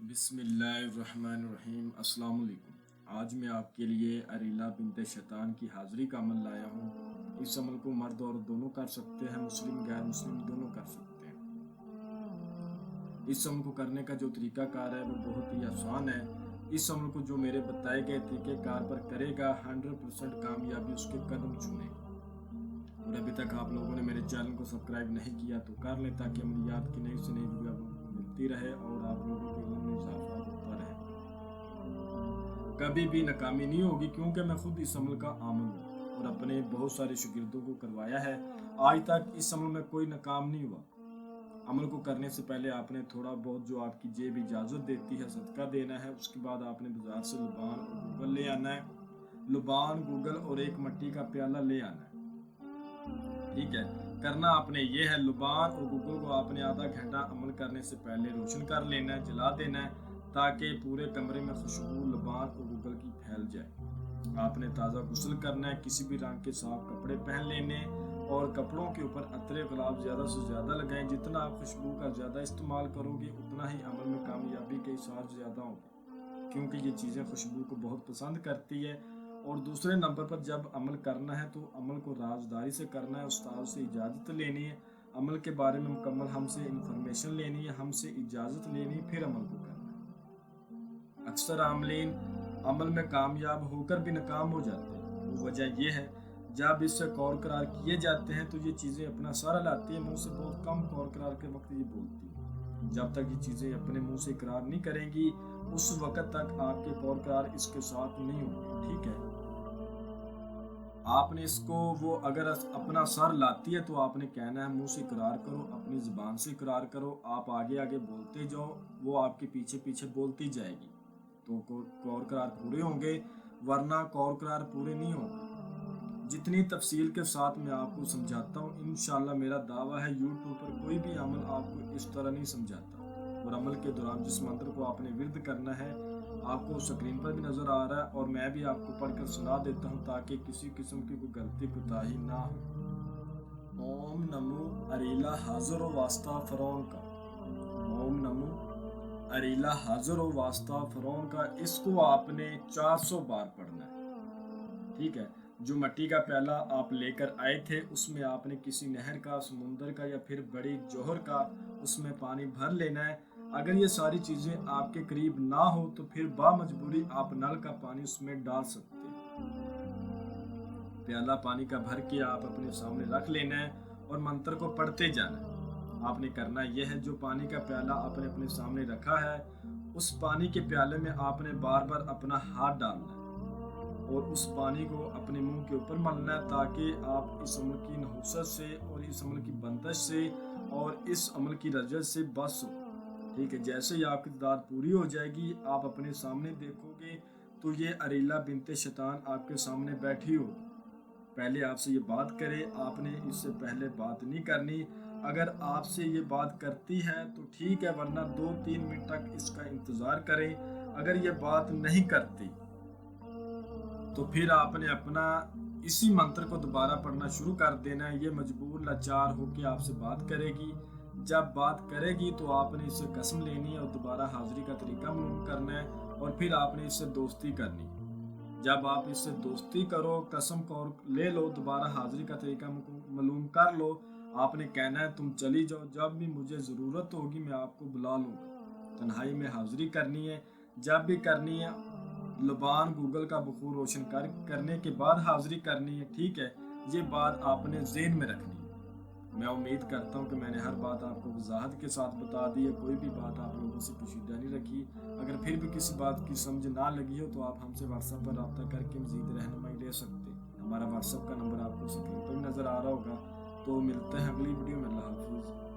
بسم اللہ الرحمن الرحیم۔ السلام علیکم۔ آج میں آپ کے لیے اریلا بنت شیطان کی حاضری کا عمل لایا ہوں۔ اس عمل کو مرد اور دونوں کر سکتے ہیں، مسلم غیر مسلم دونوں کر سکتے ہیں۔ اس عمل کو کرنے کا جو طریقہ کار ہے وہ بہت ہی آسان ہے۔ اس عمل کو جو میرے بتائے گئے طریقہ کار پر کرے گا 100% کامیابی اس کے قدم چھونے گی۔ اور ابھی تک آپ لوگوں نے میرے چینل کو سبسکرائب نہیں کیا تو کر لیں تاکہ عملیات کی نئی سے نئی ویڈیو آپ لوگوں کو ملتی رہے اور آپ لوگوں کے علم میں اضافہ ہوتا رہے۔ کبھی بھی ناکامی نہیں ہوگی کیونکہ میں خود اس عمل کا عامل ہوں اور اپنے بہت سارے شاگردوں کو کروایا ہے۔ آج تک اس عمل میں کوئی ناکام نہیں ہوا۔ عمل کو کرنے سے پہلے آپ نے تھوڑا بہت جو آپ کی جیب اجازت دیتی ہے صدقہ دینا ہے۔ اس کے بعد آپ نے بازار سے لبان اور گوگل لے آنا ہے۔ لبان، گوگل اور ایک مٹی کا پیالہ لے آنا ہے۔ ٹھیک ہے، کرنا آپ نے یہ ہے، لبان اور گوگل کو آپ نے آدھا گھنٹہ عمل کرنے سے پہلے روشن کر لینا ہے، جلا دینا ہے تاکہ پورے کمرے میں خوشبو لبان اور گوگل کی پھیل جائے۔ آپ نے تازہ غسل کرنا ہے، کسی بھی رنگ کے صاف کپڑے پہن لینے اور کپڑوں کے اوپر عطر گلاب زیادہ سے زیادہ لگائیں۔ جتنا آپ خوشبو کا زیادہ استعمال کرو گے اتنا ہی عمل میں کامیابی کے آثار زیادہ ہوں گے، کیونکہ یہ چیزیں خوشبو کو بہت پسند کرتی ہے۔ اور دوسرے نمبر پر جب عمل کرنا ہے تو عمل کو رازداری سے کرنا ہے، استاد سے اجازت لینی ہے، عمل کے بارے میں مکمل ہم سے انفارمیشن لینی ہے، ہم سے اجازت لینی ہے، پھر عمل کو کرنا ہے۔ اکثر عاملین عمل میں کامیاب ہو کر بھی ناکام ہو جاتے ہیں۔ وہ وجہ یہ ہے، جب اس سے کور قرار کیے جاتے ہیں تو یہ چیزیں اپنا سارا لاتی ہیں، منہ سے بہت کم کور قرار کے وقت یہ بولتی ہیں۔ جب تک یہ چیزیں اپنے منہ سے اقرار نہیں کریں گی اس وقت تک آپ کے کور قرار اس کے ساتھ نہیں ہوں گے۔ ٹھیک ہے، آپ نے اس کو وہ اگر اپنا سر لاتی ہے تو آپ نے کہنا ہے منہ سے اقرار کرو، اپنی زبان سے اقرار کرو، آپ آگے آگے بولتے جاؤ، وہ آپ کے پیچھے پیچھے بولتی جائے گی تو کور قرار پورے ہوں گے، ورنہ کور قرار پورے نہیں ہوں گے۔ جتنی تفصیل کے ساتھ میں آپ کو سمجھاتا ہوں، انشاءاللہ میرا دعویٰ ہے یوٹیوب پر کوئی بھی عمل آپ کو اس طرح نہیں سمجھاتا۔ اور عمل کے دوران جس منتر کو آپ نے ورد کرنا ہے آپ کو سکرین پر بھی نظر آ رہا ہے اور میں بھی آپ کو پڑھ کر سنا دیتا ہوں تاکہ کسی قسم کی کوئی غلطی کوتاہی نہ ہو۔ اوم نمو اریلا حاضر و واسطہ فرعون کا۔ اوم نمو اریلا حاضر و واسطہ فرعون کا، اس کو آپ نے 400 بار پڑھنا ہے۔ ٹھیک ہے، جو مٹی کا پیالہ آپ لے کر آئے تھے اس میں آپ نے کسی نہر کا، سمندر کا یا پھر بڑی جوہر کا اس میں پانی بھر لینا ہے۔ اگر یہ ساری چیزیں آپ کے قریب نہ ہو تو پھر بامجبوری آپ نل کا پانی اس میں ڈال سکتے ہیں۔ پیالہ پانی کا بھر کے آپ اپنے سامنے رکھ لینا ہے اور منتر کو پڑھتے جانا ہے۔ آپ نے کرنا یہ ہے، جو پانی کا پیالہ آپ نے اپنے سامنے رکھا ہے اس پانی کے پیالے میں آپ نے بار بار اپنا ہاتھ ڈالنا ہے اور اس پانی کو اپنے منہ کے اوپر ملنا ہے تاکہ آپ اس عمل کی نحوست سے اور اس عمل کی بندش سے اور اس عمل کی رجت سے بچ سکو۔ ٹھیک ہے، جیسے ہی آپ کی تعداد پوری ہو جائے گی آپ اپنے سامنے دیکھو گے تو یہ اریلا بنت شیطان آپ کے سامنے بیٹھی ہوگی۔ پہلے آپ سے یہ بات کرے، آپ نے اس سے پہلے بات نہیں کرنی۔ اگر آپ سے یہ بات کرتی ہے تو ٹھیک ہے، ورنہ 2-3 منٹ تک اس کا انتظار کریں۔ اگر یہ بات نہیں کرتی تو پھر آپ نے اپنا اسی منتر کو دوبارہ پڑھنا شروع کر دینا ہے۔ یہ مجبور لاچار ہو کے آپ سے بات کرے گی۔ جب بات کرے گی تو آپ نے اس سے قسم لینی ہے اور دوبارہ حاضری کا طریقہ معلوم کرنا ہے اور پھر آپ نے اس سے دوستی کرنی ہے۔ جب آپ اس سے دوستی کرو، قسم کو لے لو، دوبارہ حاضری کا طریقہ معلوم کر لو، آپ نے کہنا ہے تم چلی جاؤ، جب بھی مجھے ضرورت ہوگی میں آپ کو بلا لوں گا۔ تنہائی میں حاضری کرنی ہے، جب بھی کرنی ہے لبان گوگل کا بخور روشن کرنے کے بعد حاضری کرنی ہے۔ ٹھیک ہے، یہ بات آپ نے ذہن میں رکھنی ہے۔ میں امید کرتا ہوں کہ میں نے ہر بات آپ کو وضاحت کے ساتھ بتا دی ہے، کوئی بھی بات آپ لوگوں سے پوشیدہ نہیں رکھی۔ اگر پھر بھی کسی بات کی سمجھ نہ لگی ہو تو آپ ہم سے واٹس ایپ پر رابطہ کر کے مزید رہنمائی لے سکتے ہیں۔ ہمارا واٹس ایپ کا نمبر آپ کو سکرین پر نظر آ رہا ہوگا۔ تو ملتے ہیں اگلی ویڈیو میں، اللہ حافظ۔